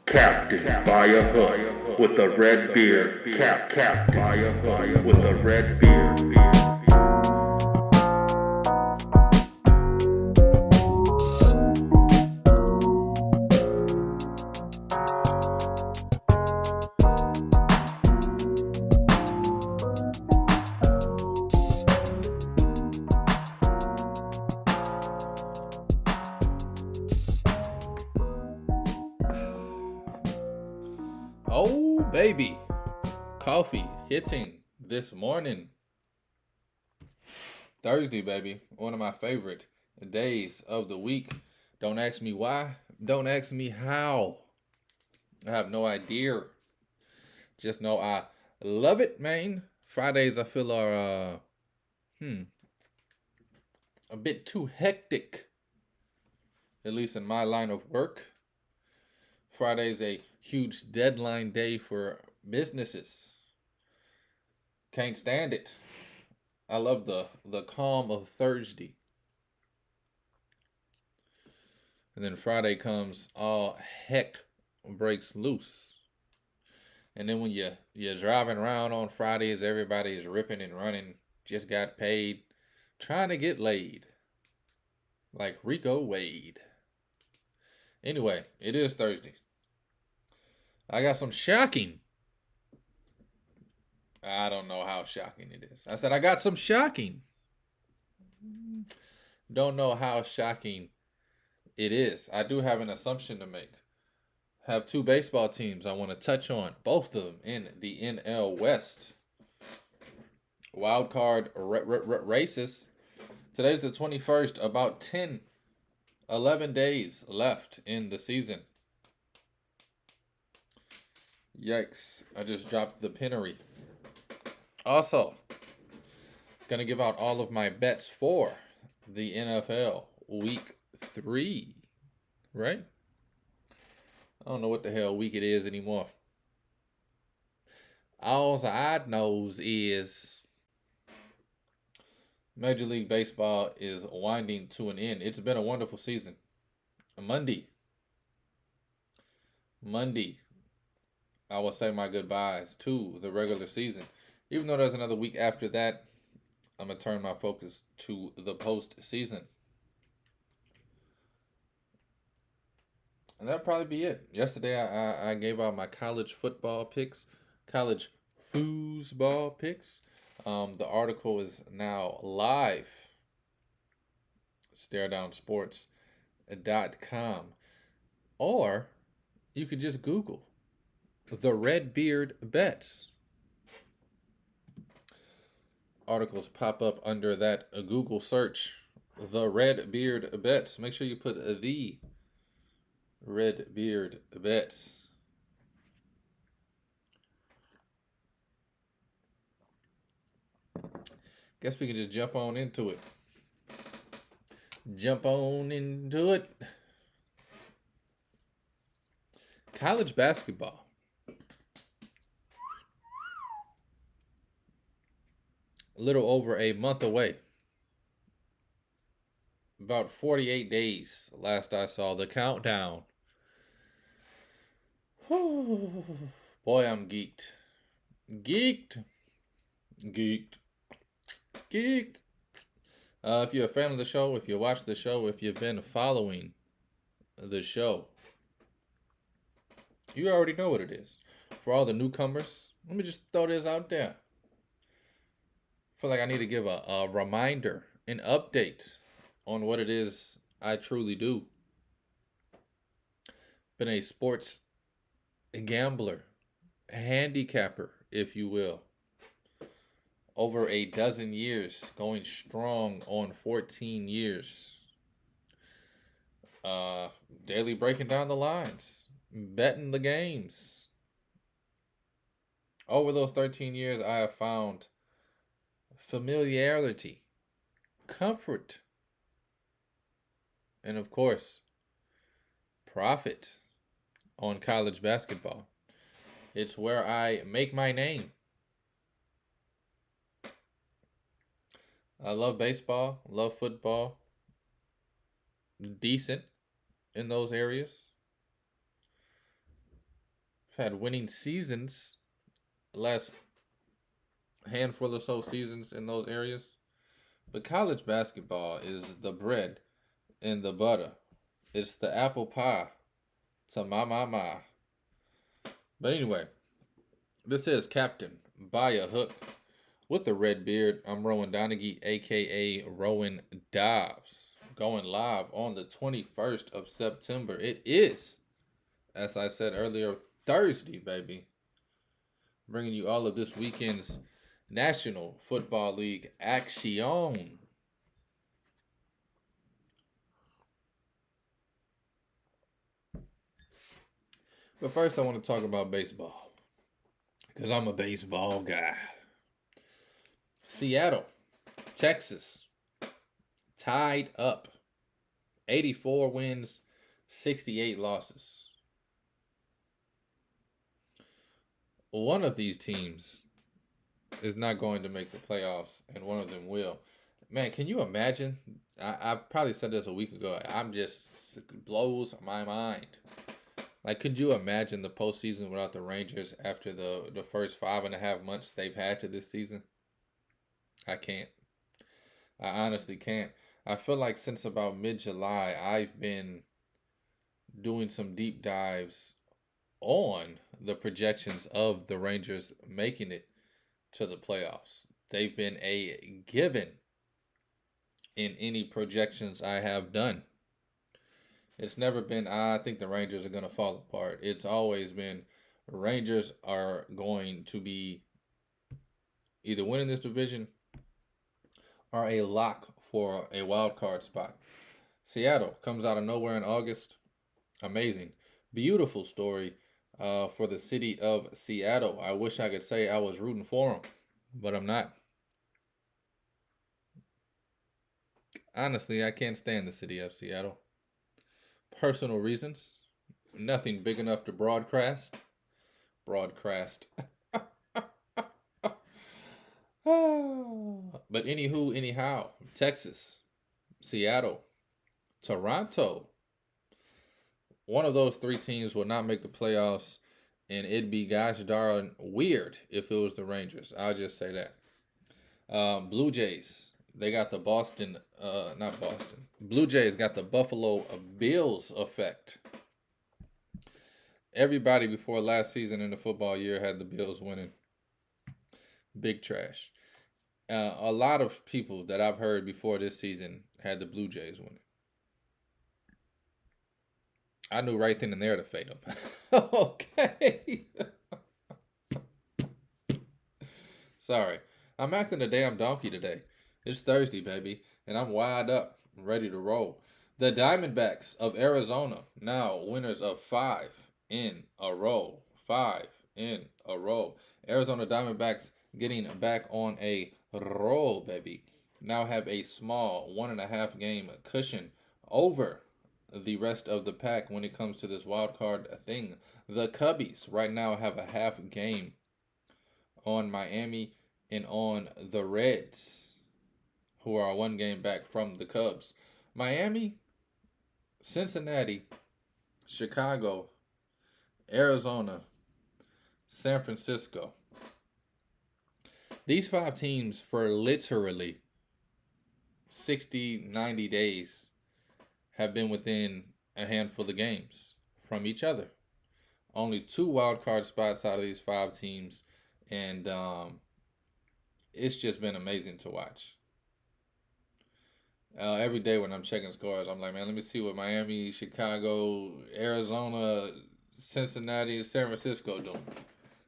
Captain by a hook with a red beard. Captain by a hook with a red beard. Oh, baby. Coffee hitting this morning. Thursday, baby. One of my favorite days of the week. Don't ask me why. Don't ask me how. I have no idea. Just know I love it, man. Fridays I feel are a bit too hectic. At least in my line of work. Friday's a huge deadline day for businesses. Can't stand it. I love the calm of Thursday. And then Friday comes, all heck breaks loose. And then when you're driving around on Fridays, everybody's ripping and running, just got paid, trying to get laid. Like Rico Wade. Anyway, it is Thursday. I got some shocking. I don't know how shocking it is. I said I got some shocking. Don't know how shocking it is. I do have an assumption to make. Have two baseball teams I want to touch on, both of them in the NL West. Wild card races. Today's the 21st, about 11 days left in the season. Yikes, I just dropped the pinnery. Also, gonna give out all of my bets for the NFL Week 3, right? I don't know what the hell week it is anymore. All I knows is Major League Baseball is winding to an end. It's been a wonderful season. Monday, I will say my goodbyes to the regular season. Even though there's another week after that, I'm going to turn my focus to the postseason. And that'll probably be it. Yesterday, I gave out my college football picks, college foosball picks. The article is now live. StareDownSports.com. Or you could just Google the Redbeard Bets. Articles pop up under that Google search. The Redbeard Bets. Make sure you put the Redbeard Bets. Guess we can just jump on into it. College basketball. A little over a month away. About 48 days last I saw the countdown. Boy, I'm geeked. Geeked. If you're a fan of the show, if you watch the show, if you've been following the show, you already know what it is. For all the newcomers, let me just throw this out there. I feel like I need to give a reminder, an update on what it is I truly do. Been a sports gambler, a handicapper, if you will. Over a dozen years, going strong on 14 years. Daily breaking down the lines, betting the games. Over those 13 years, I have found familiarity, comfort, and of course, profit on college basketball. It's where I make my name. I love baseball, love football. Decent in those areas. had winning seasons last handful or so seasons in those areas. But college basketball is the bread and the butter. It's the apple pie to my. But anyway, this is Captain by a Hook with the red beard. I'm Rowan Donaghy, aka Rowan Dobbs, going live on the 21st of September. It is, as I said earlier, Thursday, baby. Bringing you all of this weekend's National Football League action. But first, I want to talk about baseball because I'm a baseball guy. Seattle, Texas, tied up. 84 wins, 68 losses. One of these teams is not going to make the playoffs, and one of them will. Man, can you imagine? I probably said this a week ago. It blows my mind. Like, could you imagine the postseason without the Rangers after the first 5.5 months they've had to this season? I can't. I honestly can't. I feel like since about mid-July, I've been doing some deep dives on the projections of the Rangers making it to the playoffs. They've been a given in any projections I have done. It's never been, I think the Rangers are going to fall apart. It's always been, Rangers are going to be either winning this division or a lock for a wild card spot. Seattle comes out of nowhere in August. Amazing. Beautiful story for the city of Seattle. I wish I could say I was rooting for them, but I'm not. Honestly, I can't stand the city of Seattle. Personal reasons. Nothing big enough to broadcast. But anywho, anyhow, Texas, Seattle, Toronto. One of those three teams will not make the playoffs, and it'd be gosh darn weird if it was the Rangers. I'll just say that. Blue Jays. They got the Blue Jays got the Buffalo Bills effect. Everybody before last season in the football year had the Bills winning. Big trash. A lot of people that I've heard before this season had the Blue Jays winning. I knew right then and there to fade them. Okay. Sorry. I'm acting a damn donkey today. It's Thursday, baby, and I'm wired up, ready to roll. The Diamondbacks of Arizona, now winners of 5 in a row. 5 in a row. Arizona Diamondbacks getting back on a roll, baby. Now have a small 1.5 game cushion over the rest of the pack when it comes to this wild card thing. The Cubbies right now have a half game on Miami and on the Reds, who are 1 game back from the Cubs. Miami, Cincinnati, Chicago, Arizona, San Francisco. These 5 teams for literally 60, 90 days have been within a handful of games from each other. Only 2 wild card spots out of these 5 teams, and it's just been amazing to watch. Every day when I'm checking scores, I'm like, man, let me see what Miami, Chicago, Arizona, Cincinnati, and San Francisco doing.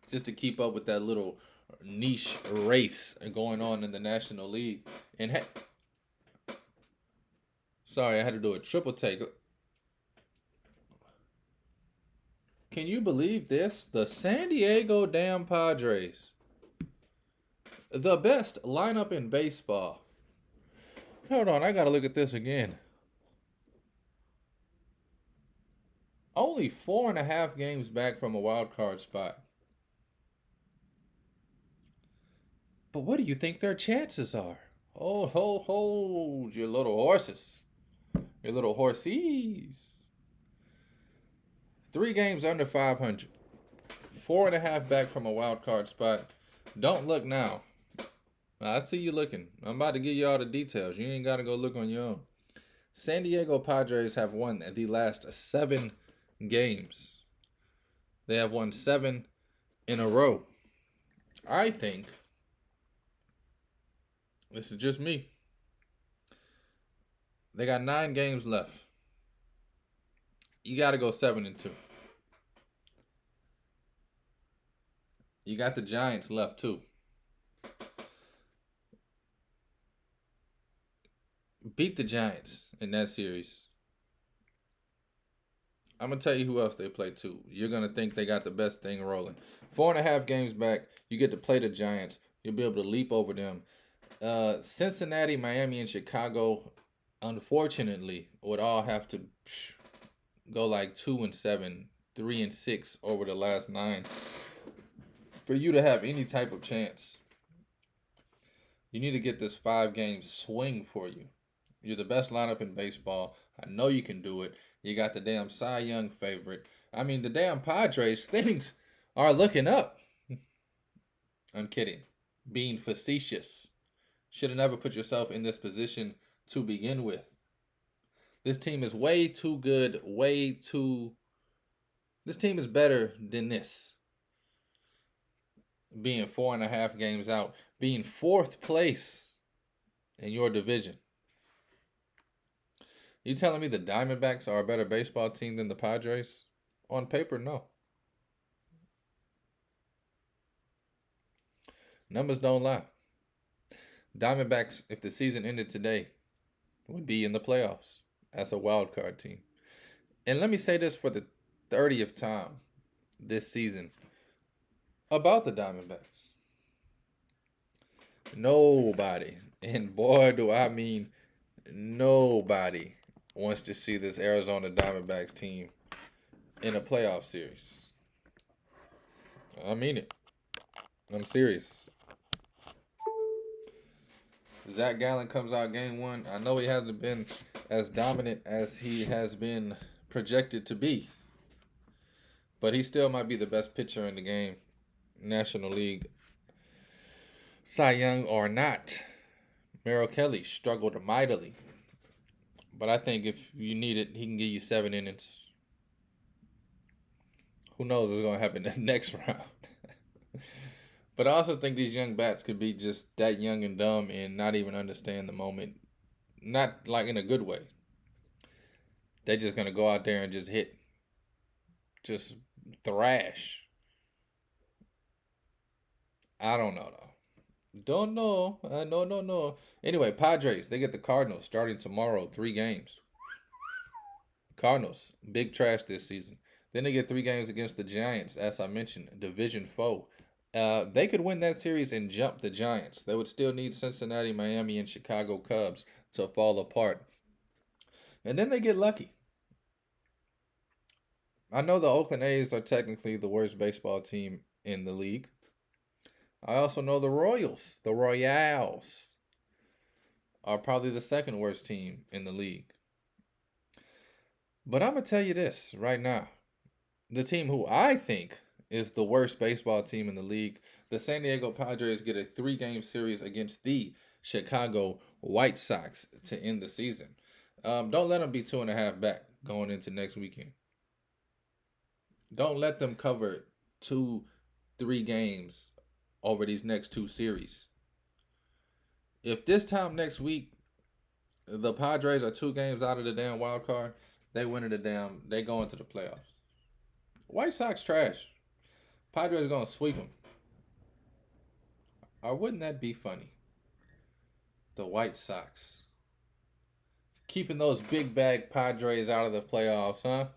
Just to keep up with that little niche race going on in the National League. And sorry, I had to do a triple take. Can you believe this? The San Diego damn Padres. The best lineup in baseball. Hold on, I gotta look at this again. Only 4.5 games back from a wild card spot. But what do you think their chances are? Hold, you little horses. Your little horsies. 3 games under 500. 4.5 back from a wild card spot. Don't look now. I see you looking. I'm about to give you all the details. You ain't got to go look on your own. San Diego Padres have won the last 7 games. They have won 7 in a row. I think, this is just me, they got 9 games left. You got to go 7-2. You got the Giants left too. Beat the Giants in that series. I'm going to tell you who else they play too. You're going to think they got the best thing rolling. 4.5 games back. You get to play the Giants. You'll be able to leap over them. Cincinnati, Miami, and Chicago, unfortunately, would all have to go like 2-7, 3-6 over the last 9 for you to have any type of chance. You need to get this 5-game swing for you. You're the best lineup in baseball. I know you can do it. You got the damn Cy Young favorite. I mean, the damn Padres, things are looking up. I'm kidding. Being facetious. Should have never put yourself in this position to begin with. This team is way too good, This team is better than this. Being 4.5 games out. Being 4th place in your division. You telling me the Diamondbacks are a better baseball team than the Padres? On paper, no. Numbers don't lie. Diamondbacks, if the season ended today, would be in the playoffs as a wild card team. And let me say this for the 30th time this season about the Diamondbacks. Nobody, and boy do I mean nobody, wants to see this Arizona Diamondbacks team in a playoff series. I mean it. I'm serious. Zach Gallen comes out game 1. I know he hasn't been as dominant as he has been projected to be. But he still might be the best pitcher in the game. National League. Cy Young or not. Merrill Kelly struggled mightily. But I think if you need it, he can give you 7 innings. Who knows what's going to happen in the next round. But I also think these young bats could be just that young and dumb and not even understand the moment. Not like in a good way. They're just going to go out there and just hit. Just thrash. I don't know, though. Don't know. No. Anyway, Padres, they get the Cardinals starting tomorrow, 3 games. Cardinals, big trash this season. Then they get 3 games against the Giants, as I mentioned, division foe. They could win that series and jump the Giants. They would still need Cincinnati, Miami, and Chicago Cubs to fall apart. And then they get lucky. I know the Oakland A's are technically the worst baseball team in the league. I also know the Royals are probably the 2nd worst team in the league. But I'm going to tell you this right now. The team who I think is the worst baseball team in the league, the San Diego Padres, get a 3-game series against the Chicago White Sox to end the season. Don't let them be 2.5 back going into next weekend. Don't let them cover 2-3 games over these next 2 series. If this time next week the Padres are 2 games out of the damn wild card, they go into the playoffs. White Sox trash. Padres are going to sweep them. Or wouldn't that be funny? The White Sox keeping those big bag Padres out of the playoffs, huh?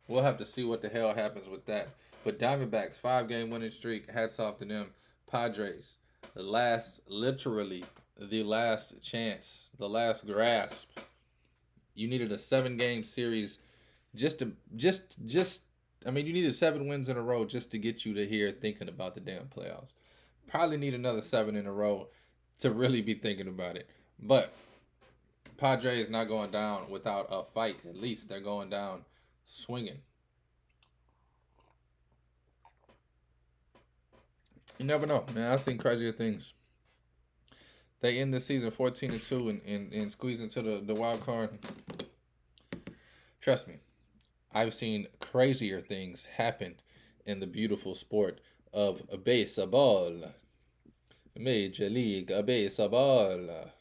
We'll have to see what the hell happens with that. But Diamondbacks, 5-game winning streak. Hats off to them. Padres, literally the last chance, the last grasp. You needed a 7-game series you needed 7 wins in a row just to get you to here thinking about the damn playoffs. Probably need another 7 in a row to really be thinking about it. But Padres not going down without a fight. At least they're going down swinging. You never know, man. I've seen crazier things. They end the season 14-2 and squeeze into the wild card. Trust me, I've seen crazier things happen in the beautiful sport of baseball. Major League Baseball.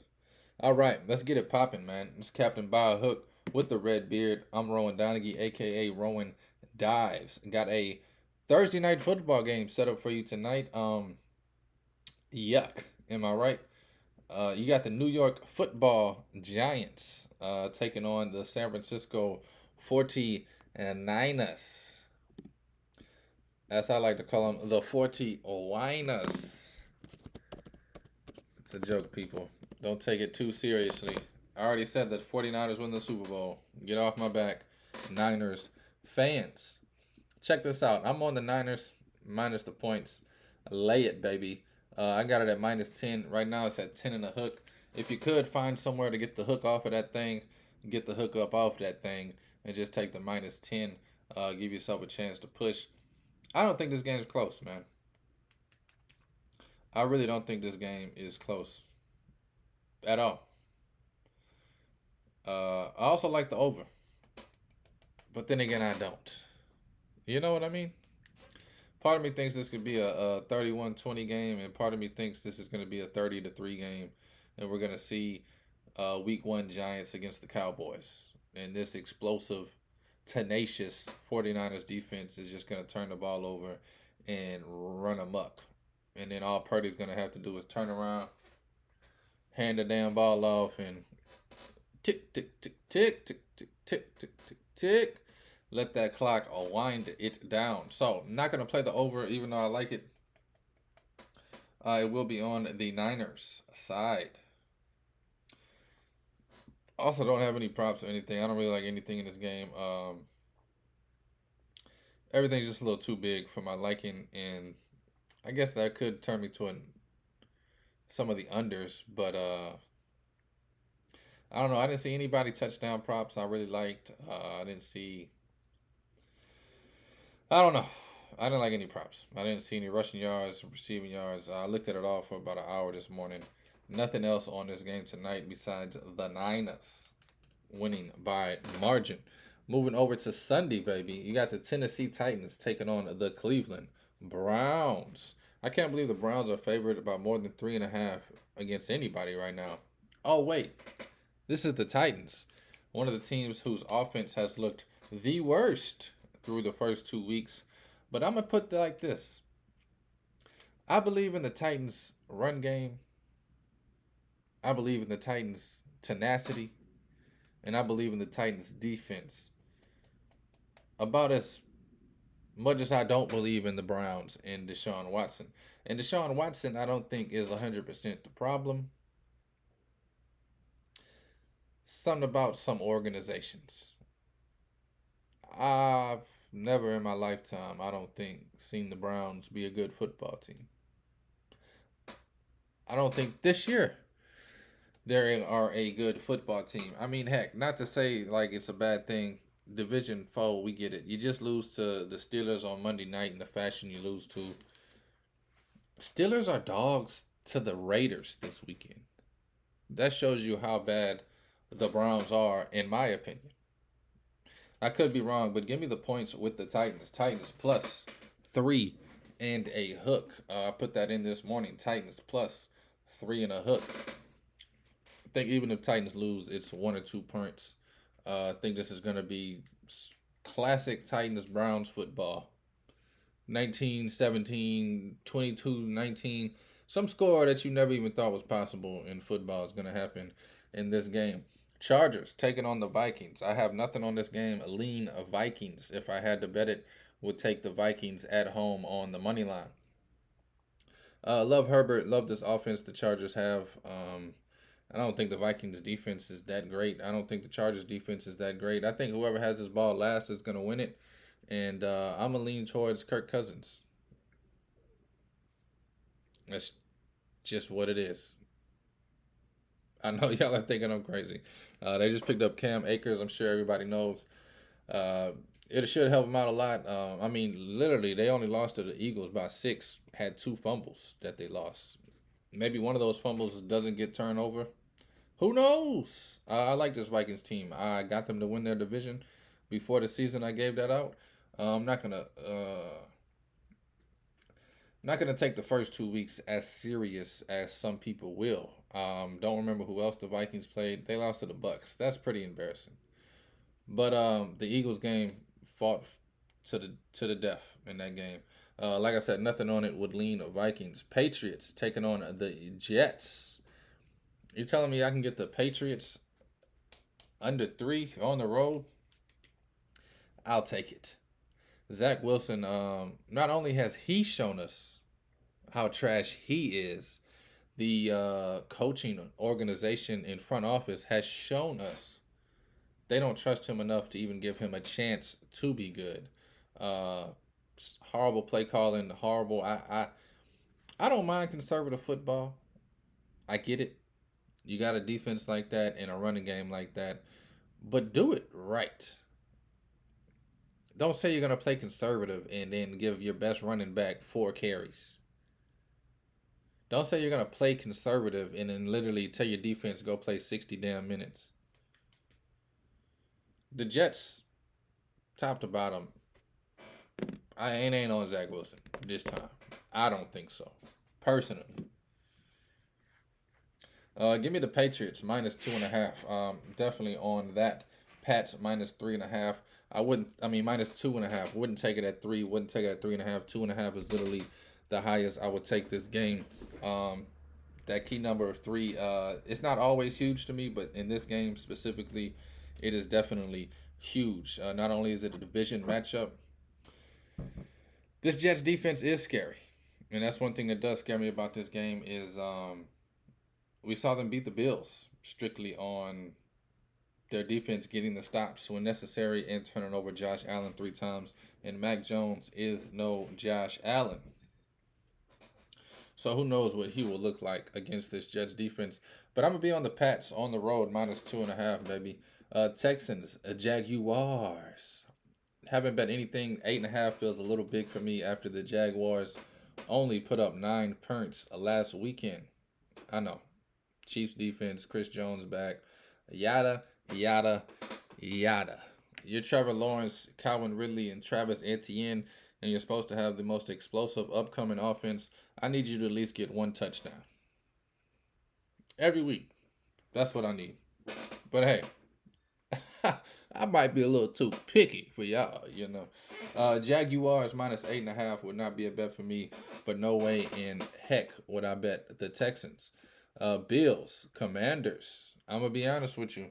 All right, let's get it popping, man. It's Captain By a Hook with the red beard. I'm Rowan Donaghy, aka Rowan Dives. Got a Thursday night football game set up for you tonight. Yuck. Am I right? You got the New York Football Giants taking on the San Francisco 49ers. As I like to call them, the 40-winers. It's a joke, people. Don't take it too seriously. I already said that 49ers win the Super Bowl. Get off my back, Niners fans. Check this out. I'm on the Niners minus the points. Lay it, baby. I got it at minus 10. Right now it's at 10 and a hook. If you could find somewhere to get the hook off of that thing, get the hook up off that thing, and just take the minus 10. Give yourself a chance to push. I don't think this game's close, man. I really don't think this game is close at all. I also like the over, but then again, I don't. You know what I mean? Part of me thinks this could be a 31-20 game, and part of me thinks this is going to be a 30-3 game, and we're going to see Week 1 Giants against the Cowboys. And this explosive, tenacious 49ers defense is just going to turn the ball over and run amok. And then all Purdy's going to have to do is turn around, hand the damn ball off, and tick, tick, tick, tick, tick, tick, tick, tick, tick, tick. Let that clock wind it down. So, I'm not going to play the over, even though I like it. It will be on the Niners side. Also, don't have any props or anything. I don't really like anything in this game. Everything's just a little too big for my liking, and I guess that could turn me to some of the unders, but I don't know. I didn't see anybody touchdown props I really liked. I didn't see. I don't know. I didn't like any props. I didn't see any rushing yards, receiving yards. I looked at it all for about an hour this morning. Nothing else on this game tonight besides the Niners winning by margin. Moving over to Sunday, baby. You got the Tennessee Titans taking on the Cleveland Browns. I can't believe the Browns are favored by more than 3.5 against anybody right now. Oh, wait. This is the Titans, one of the teams whose offense has looked the worst through the first 2 weeks. But I'm going to put it like this. I believe in the Titans' run game. I believe in the Titans' tenacity. And I believe in the Titans' defense. About as much as I don't believe in the Browns and Deshaun Watson. And Deshaun Watson, I don't think, is 100% the problem. Something about some organizations. I've never in my lifetime, I don't think, seen the Browns be a good football team. I don't think this year they are a good football team. I mean, heck, not to say like it's a bad thing. Division foe, we get it. You just lose to the Steelers on Monday night in the fashion you lose to. Steelers are dogs to the Raiders this weekend. That shows you how bad the Browns are, in my opinion. I could be wrong, but give me the points with the Titans. Titans plus 3 and a hook. I put that in this morning. Titans plus 3 and a hook. I think even if Titans lose, it's 1 or 2 points. I think this is going to be classic Titans-Browns football. 19-17, 22-19. Some score that you never even thought was possible in football is going to happen in this game. Chargers taking on the Vikings. I have nothing on this game. Lean Vikings. If I had to bet it, would take the Vikings at home on the money line. Love Herbert. Love this offense the Chargers have. I don't think the Vikings defense is that great. I don't think the Chargers defense is that great. I think whoever has this ball last is going to win it. And I'm going to lean towards Kirk Cousins. That's just what it is. I know y'all are thinking I'm crazy. They just picked up Cam Akers. I'm sure everybody knows Uh, it should help them out a lot. I mean, literally, they only lost to the Eagles by 6. Had 2 fumbles that they lost. Maybe one of those fumbles doesn't get turned over. Who knows? I like this Vikings team. I got them to win their division before the season. I gave that out. I'm not gonna take the first 2 weeks as serious as some people will. Don't remember who else the Vikings played. They lost to the Bucks. That's pretty embarrassing. But the Eagles game fought to the death in that game. Like I said, nothing on it would lean Vikings. Patriots taking on the Jets. You telling me I can get the Patriots under 3 on the road? I'll take it. Zach Wilson, not only has he shown us how trash he is, the coaching organization in front office has shown us they don't trust him enough to even give him a chance to be good. Uh, Horrible play calling, horrible. I don't mind conservative football. I get it. You got a defense like that and a running game like that, but do it right. Don't say you're gonna play conservative and then give your best running back 4 carries. Don't say you're gonna play conservative and then literally tell your defense go play 60 damn minutes. The Jets, top to bottom, I ain't on Zach Wilson this time. I don't think so, personally. Give me the Patriots minus 2.5. Definitely on that. Pats minus 3.5. I wouldn't. I mean minus 2.5. Wouldn't take it at 3. Wouldn't take it at 3.5. 2.5 is literally the highest I would take this game. That key number of 3. It's not always huge to me, but in this game specifically, it is definitely huge. Not only is it a division matchup, this Jets defense is scary, and that's one thing that does scare me about this game is we saw them beat the Bills strictly on their defense getting the stops when necessary and turning over Josh Allen 3 times. And Mac Jones is no Josh Allen. So who knows what he will look like against this Jets defense. But I'm going to be on the Pats on the road, minus 2.5, baby. Texans, Jaguars. Haven't bet anything. 8.5 feels a little big for me after the Jaguars only put up 9 points last weekend. I know. Chiefs defense, Chris Jones back, yada, yada, yada. You're Trevor Lawrence, Calvin Ridley, and Travis Etienne, and you're supposed to have the most explosive upcoming offense. I need you to at least get 1 touchdown. Every week. That's what I need. But hey, I might be a little too picky for y'all, you know. Jaguars minus 8.5 would not be a bet for me, but no way in heck would I bet the Texans. Bills, Commanders. I'm going to be honest with you.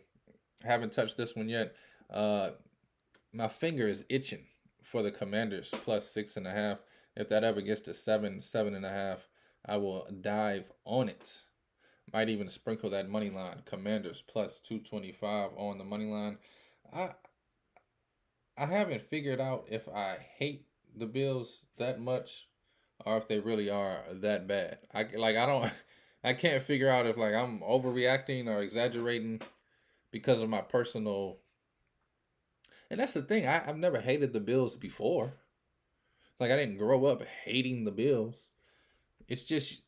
I haven't touched this one yet. My finger is itching for the Commanders plus 6.5. If that ever gets to 7.5, I will dive on it. Might even sprinkle that money line. Commanders plus 225 on the money line. I haven't figured out if I hate the Bills that much or if they really are that bad. I can't figure out if like I'm overreacting or exaggerating because of my personal. And that's the thing. I've never hated the Bills before. Like I didn't grow up hating the Bills. It's just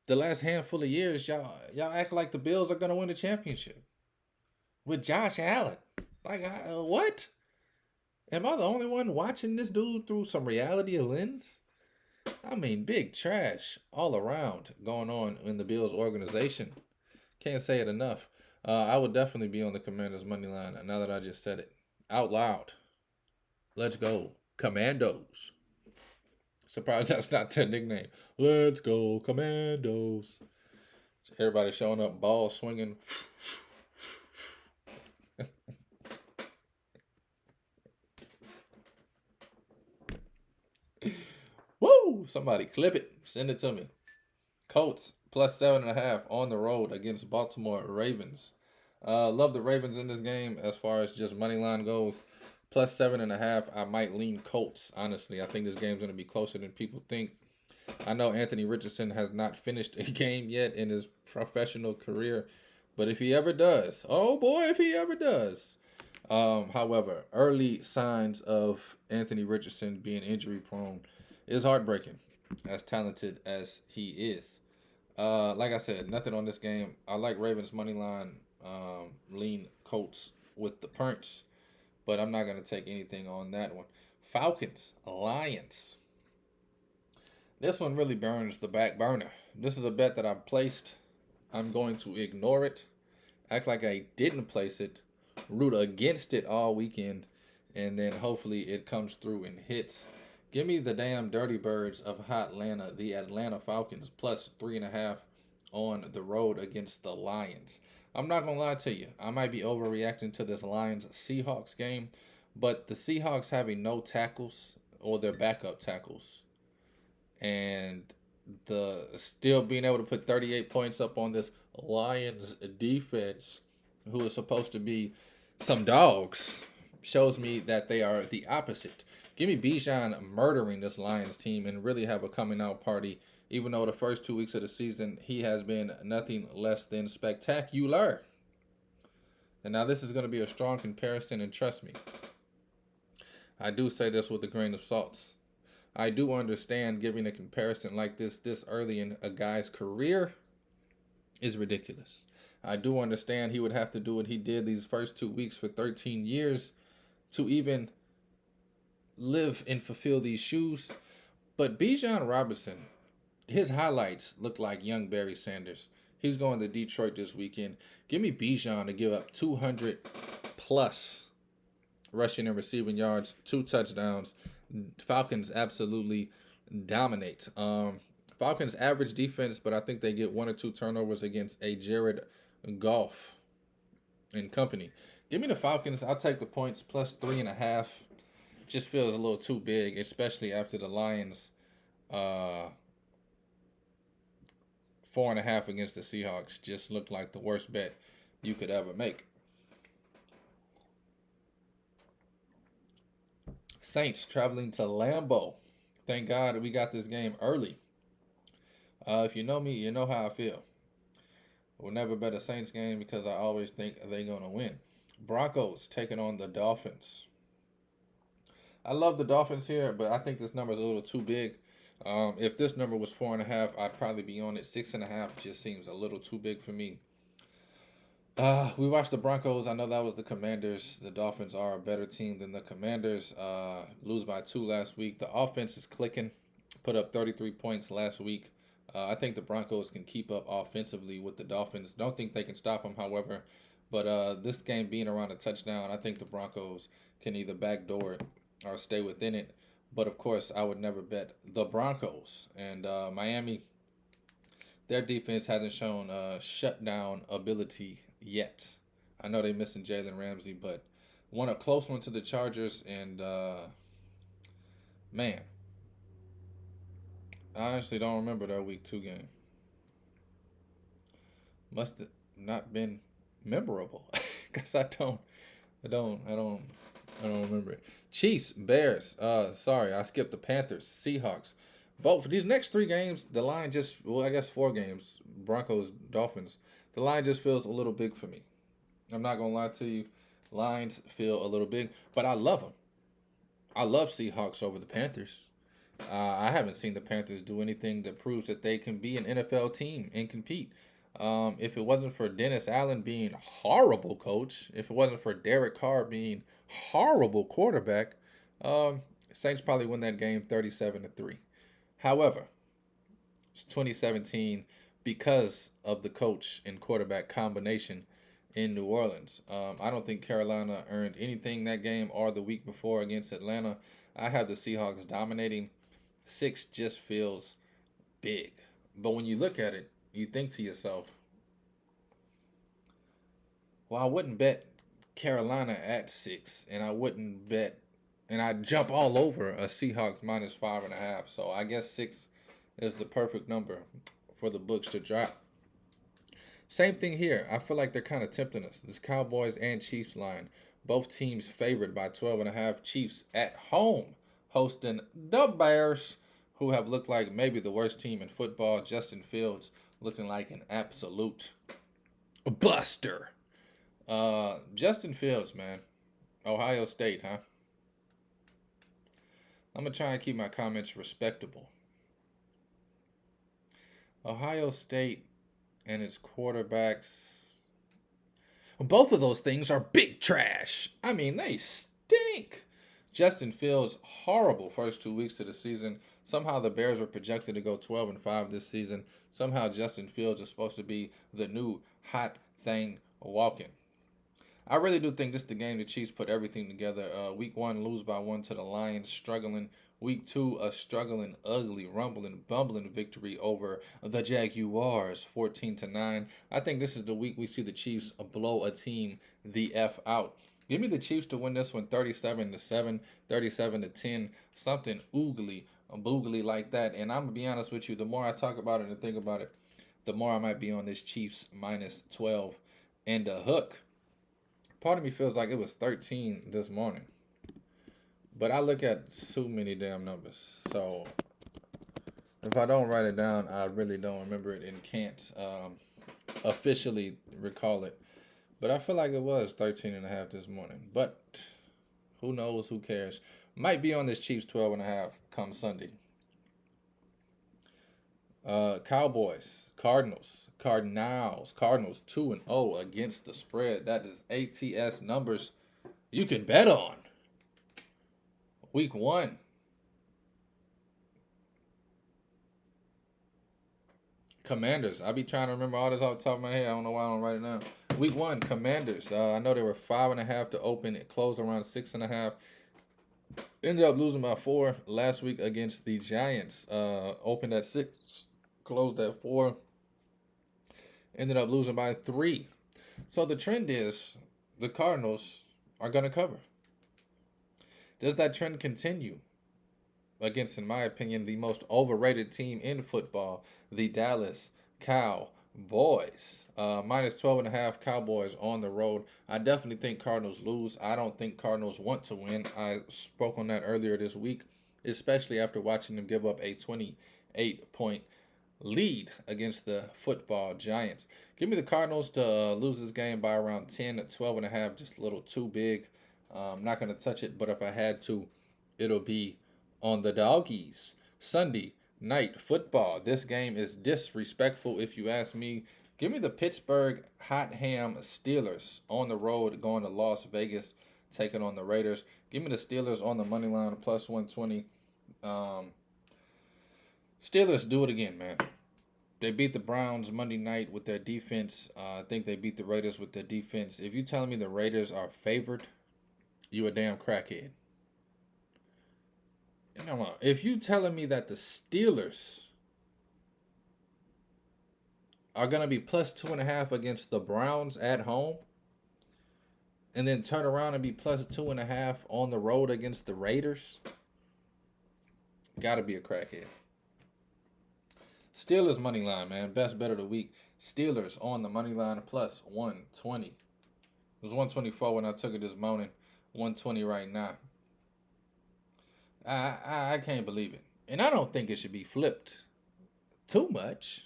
the last handful of years, y'all act like the Bills are gonna win the championship with Josh Allen. Like what? Am I the only one watching this dude through some reality lens? I mean, big trash all around going on in the Bills organization. Can't say it enough. I would definitely be on the Commanders money line now that I just said it out loud. Let's go, Commandos. Surprised that's not their nickname. Let's go, Commandos. Everybody showing up, ball swinging. Woo! Somebody clip it. Send it to me. Colts plus 7.5 on the road against Baltimore Ravens. Love the Ravens in this game as far as just money line goes. Plus 7.5. I might lean Colts, honestly. I think this game's going to be closer than people think. I know Anthony Richardson has not finished a game yet in his professional career. But if he ever does, oh boy, if he ever does, However, early signs of Anthony Richardson being injury prone is heartbreaking, as talented as he is. Like I said, nothing on this game. I like Ravens money line, lean Colts with the punch, but I'm not gonna take anything on that one. Falcons, Lions. This one really burns the back burner. This is a bet that I placed. I'm going to ignore it, act like I didn't place it, root against it all weekend, and then hopefully it comes through and hits. Give me the damn Dirty Birds of Atlanta, the Atlanta Falcons, plus 3.5 on the road against the Lions. I'm not gonna lie to you, I might be overreacting to this Lions Seahawks game, but the Seahawks having no tackles or their backup tackles, and the still being able to put 38 points up on this Lions defense, who is supposed to be some dogs, shows me that they are the opposite. Give me Bijan murdering this Lions team and really have a coming out party. Even though the first 2 weeks of the season he has been nothing less than spectacular. And now this is going to be a strong comparison, and trust me, I do say this with a grain of salt. I do understand giving a comparison like this early in a guy's career is ridiculous. I do understand he would have to do what he did these first 2 weeks for 13 years to even live and fulfill these shoes. But Bijan Robinson, his highlights look like young Barry Sanders. He's going to Detroit this weekend. Give me Bijan to give up 200 plus rushing and receiving yards, 2 touchdowns. Falcons absolutely dominate. Falcons average defense, but I think they get 1 or 2 turnovers against a Jared Goff and company. Give me the Falcons. I'll take the points plus 3.5. Just feels a little too big, especially after the Lions 4.5 against the Seahawks just looked like the worst bet you could ever make. Saints traveling to Lambeau. Thank God we got this game early. If you know me, you know how I feel. We'll never bet a Saints game because I always think they're going to win. Broncos taking on the Dolphins. I love the Dolphins here, but I think this number is a little too big. If this number was 4.5, I'd probably be on it. 6.5 just seems a little too big for me. We watched the Broncos. I know that was the Commanders. The Dolphins are a better team than the Commanders. Lose by 2 last week. The offense is clicking. Put up 33 points last week. I think the Broncos can keep up offensively with the Dolphins. Don't think they can stop them, however. But this game being around a touchdown, I think the Broncos can either backdoor it or stay within it. But, of course, I would never bet the Broncos. And Miami, their defense hasn't shown shutdown ability yet. I know they're missing Jalen Ramsey, but won a close one to the Chargers. And, man, I honestly don't remember their Week 2 game. Must have not been memorable because I don't remember it. Chiefs, Bears. Sorry, I skipped the Panthers, Seahawks. Both for these next 3 games, the line just, well, I guess 4 games, Broncos, Dolphins. The line just feels a little big for me. I'm not gonna lie to you, lines feel a little big, but I love them. I love Seahawks over the Panthers. I haven't seen the Panthers do anything that proves that they can be an NFL team and compete. If it wasn't for Dennis Allen being horrible coach, if it wasn't for Derek Carr being horrible quarterback, Saints probably win that game 37-3. However, it's 2017 because of the coach and quarterback combination in New Orleans. I don't think Carolina earned anything that game or the week before against Atlanta. I have the Seahawks dominating. 6 just feels big. But when you look at it, you think to yourself, well, I wouldn't bet Carolina at 6, and I wouldn't bet, and I'd jump all over a Seahawks minus 5.5. So I guess 6 is the perfect number for the books to drop. Same thing here. I feel like they're kind of tempting us. This Cowboys and Chiefs line. Both teams favored by 12.5. Chiefs at home hosting the Bears, who have looked like maybe the worst team in football. Justin Fields looking like an absolute buster. Justin Fields, man. Ohio State, huh? I'm going to try and keep my comments respectable. Ohio State and its quarterbacks. Both of those things are big trash. I mean, they stink. Justin Fields, horrible first 2 weeks of the season. Somehow the Bears were projected to go 12-5 this season. Somehow Justin Fields is supposed to be the new hot thing walking. I really do think this is the game the Chiefs put everything together. Week 1, lose by 1 to the Lions, struggling. Week 2, a struggling, ugly, rumbling, bumbling victory over the Jaguars, 14-9. I think this is the week we see the Chiefs blow a team the F out. Give me the Chiefs to win this one 37-7, 37-10, something oogly, boogly like that. And I'm going to be honest with you, the more I talk about it and think about it, the more I might be on this Chiefs minus 12 and a hook. Part of me feels like it was 13 this morning. But I look at too many damn numbers. So if I don't write it down, I really don't remember it and can't officially recall it. But I feel like it was 13.5 this morning. But who knows? Who cares? Might be on this Chiefs 12.5 come Sunday. Cowboys, Cardinals 2-0 against the spread. That is ATS numbers you can bet on. Week 1. Commanders. I be trying to remember all this off the top of my head. I don't know why I don't write it down. Week 1, Commanders. I know they were 5.5 to open. It closed around 6.5. Ended up losing by 4 last week against the Giants. Opened at 6, closed at 4. Ended up losing by 3. So the trend is the Cardinals are going to cover. Does that trend continue against, in my opinion, the most overrated team in football, the Dallas Cowboys? Minus 12.5 Cowboys on the road. I definitely think Cardinals lose. I don't think Cardinals want to win. I spoke on that earlier this week, especially after watching them give up a 28-point lead against the football Giants. Give me the Cardinals to lose this game by around 10 at 12.5, just a little too big. I'm not going to touch it, but if I had to, it'll be on the doggies. Sunday night football. This game is disrespectful if you ask me. Give me the Pittsburgh Hot Ham Steelers on the road going to Las Vegas, taking on the Raiders. Give me the Steelers on the money line, plus 120. Steelers do it again, man. They beat the Browns Monday night with their defense. I think they beat the Raiders with their defense. If you're telling me the Raiders are favored, you a damn crackhead. If you telling me that the Steelers are going to be plus 2.5 against the Browns at home, and then turn around and be plus 2.5 on the road against the Raiders, got to be a crackhead. Steelers money line, man. Best bet of the week. Steelers on the money line plus 120. It was 124 when I took it this morning. 120 right now. I can't believe it. And I don't think it should be flipped too much.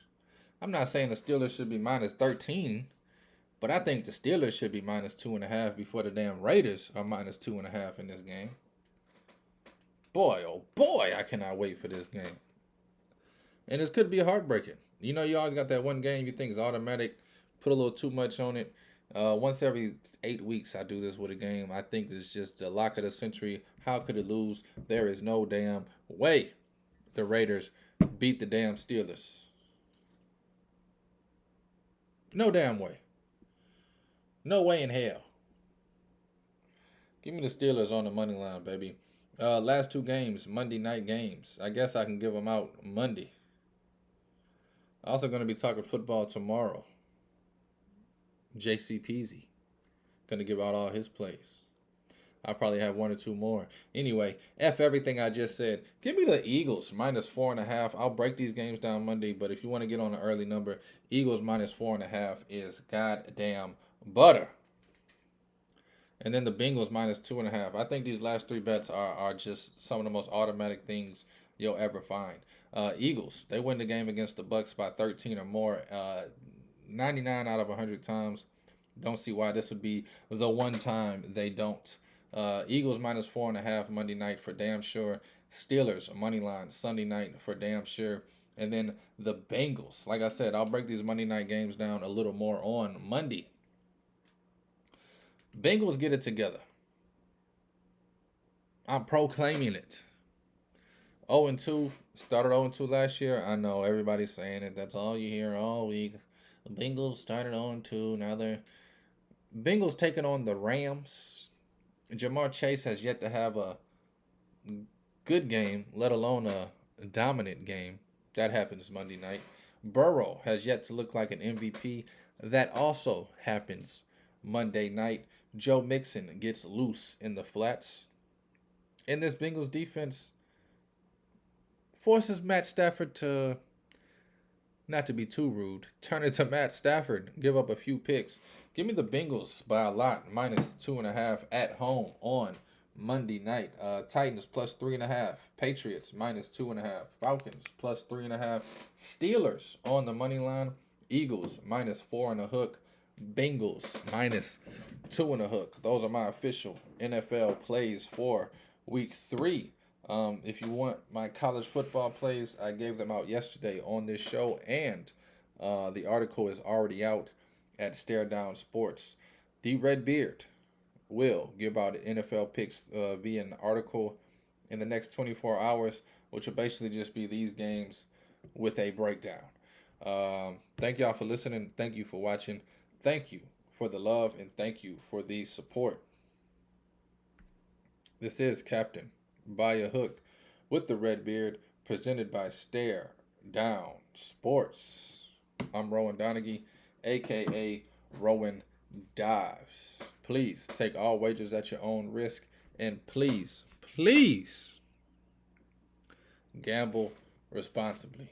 I'm not saying the Steelers should be minus 13, but I think the Steelers should be minus 2.5 before the damn Raiders are minus 2.5 in this game. Boy, oh boy, I cannot wait for this game. And this could be heartbreaking. You know, you always got that one game you think is automatic, put a little too much on it. Once every 8 weeks, I do this with a game. I think it's just the lock of the century. How could it lose? There is no damn way the Raiders beat the damn Steelers. No damn way. No way in hell. Give me the Steelers on the money line, baby. Last 2 games, Monday night games. I guess I can give them out Monday. Also going to be talking football tomorrow. JC Peasy. Going to give out all his plays. I'll probably have 1 or 2 more. Anyway, F everything I just said. Give me the Eagles minus 4.5. I'll break these games down Monday, but if you want to get on an early number, Eagles minus 4.5 is goddamn butter. And then the Bengals minus 2.5. I think these last 3 bets are just some of the most automatic things you'll ever find. Eagles, they win the game against the Bucks by 13 or more. 99 out of 100 times. Don't see why this would be the one time they don't. Eagles minus 4.5 Monday night for damn sure. Steelers money line Sunday night for damn sure. And then the Bengals. Like I said, I'll break these Monday night games down a little more on Monday. Bengals get it together. I'm proclaiming it. 0-2, started 0-2 last year. I know everybody's saying it. That's all you hear all week. The Bengals started 0-2. Now they're Bengals taking on the Rams. Jamar Chase has yet to have a good game, let alone a dominant game. That happens Monday night. Burrow has yet to look like an MVP. That also happens Monday night. Joe Mixon gets loose in the flats. And this Bengals defense forces Matt Stafford to, not to be too rude, turn it to Matt Stafford, give up a few picks. Give me the Bengals by a lot, minus 2.5 at home on Monday night. Titans plus 3.5. Patriots minus 2.5. Falcons plus 3.5. Steelers on the money line. Eagles minus 4.5. Bengals minus 2.5. Those are my official NFL plays for week 3. If you want my college football plays, I gave them out yesterday on this show, and the article is already out at Stare Down Sports. The Red Beard will give out NFL picks via an article in the next 24 hours, which will basically just be these games with a breakdown. Thank y'all for listening. Thank you for watching. Thank you for the love, and thank you for the support. This is Captain By a Hook with the Red Beard, presented by Stare Down Sports. I'm Rowan Donaghy, aka Rowan Dives. Please take all wagers at your own risk, and please gamble responsibly.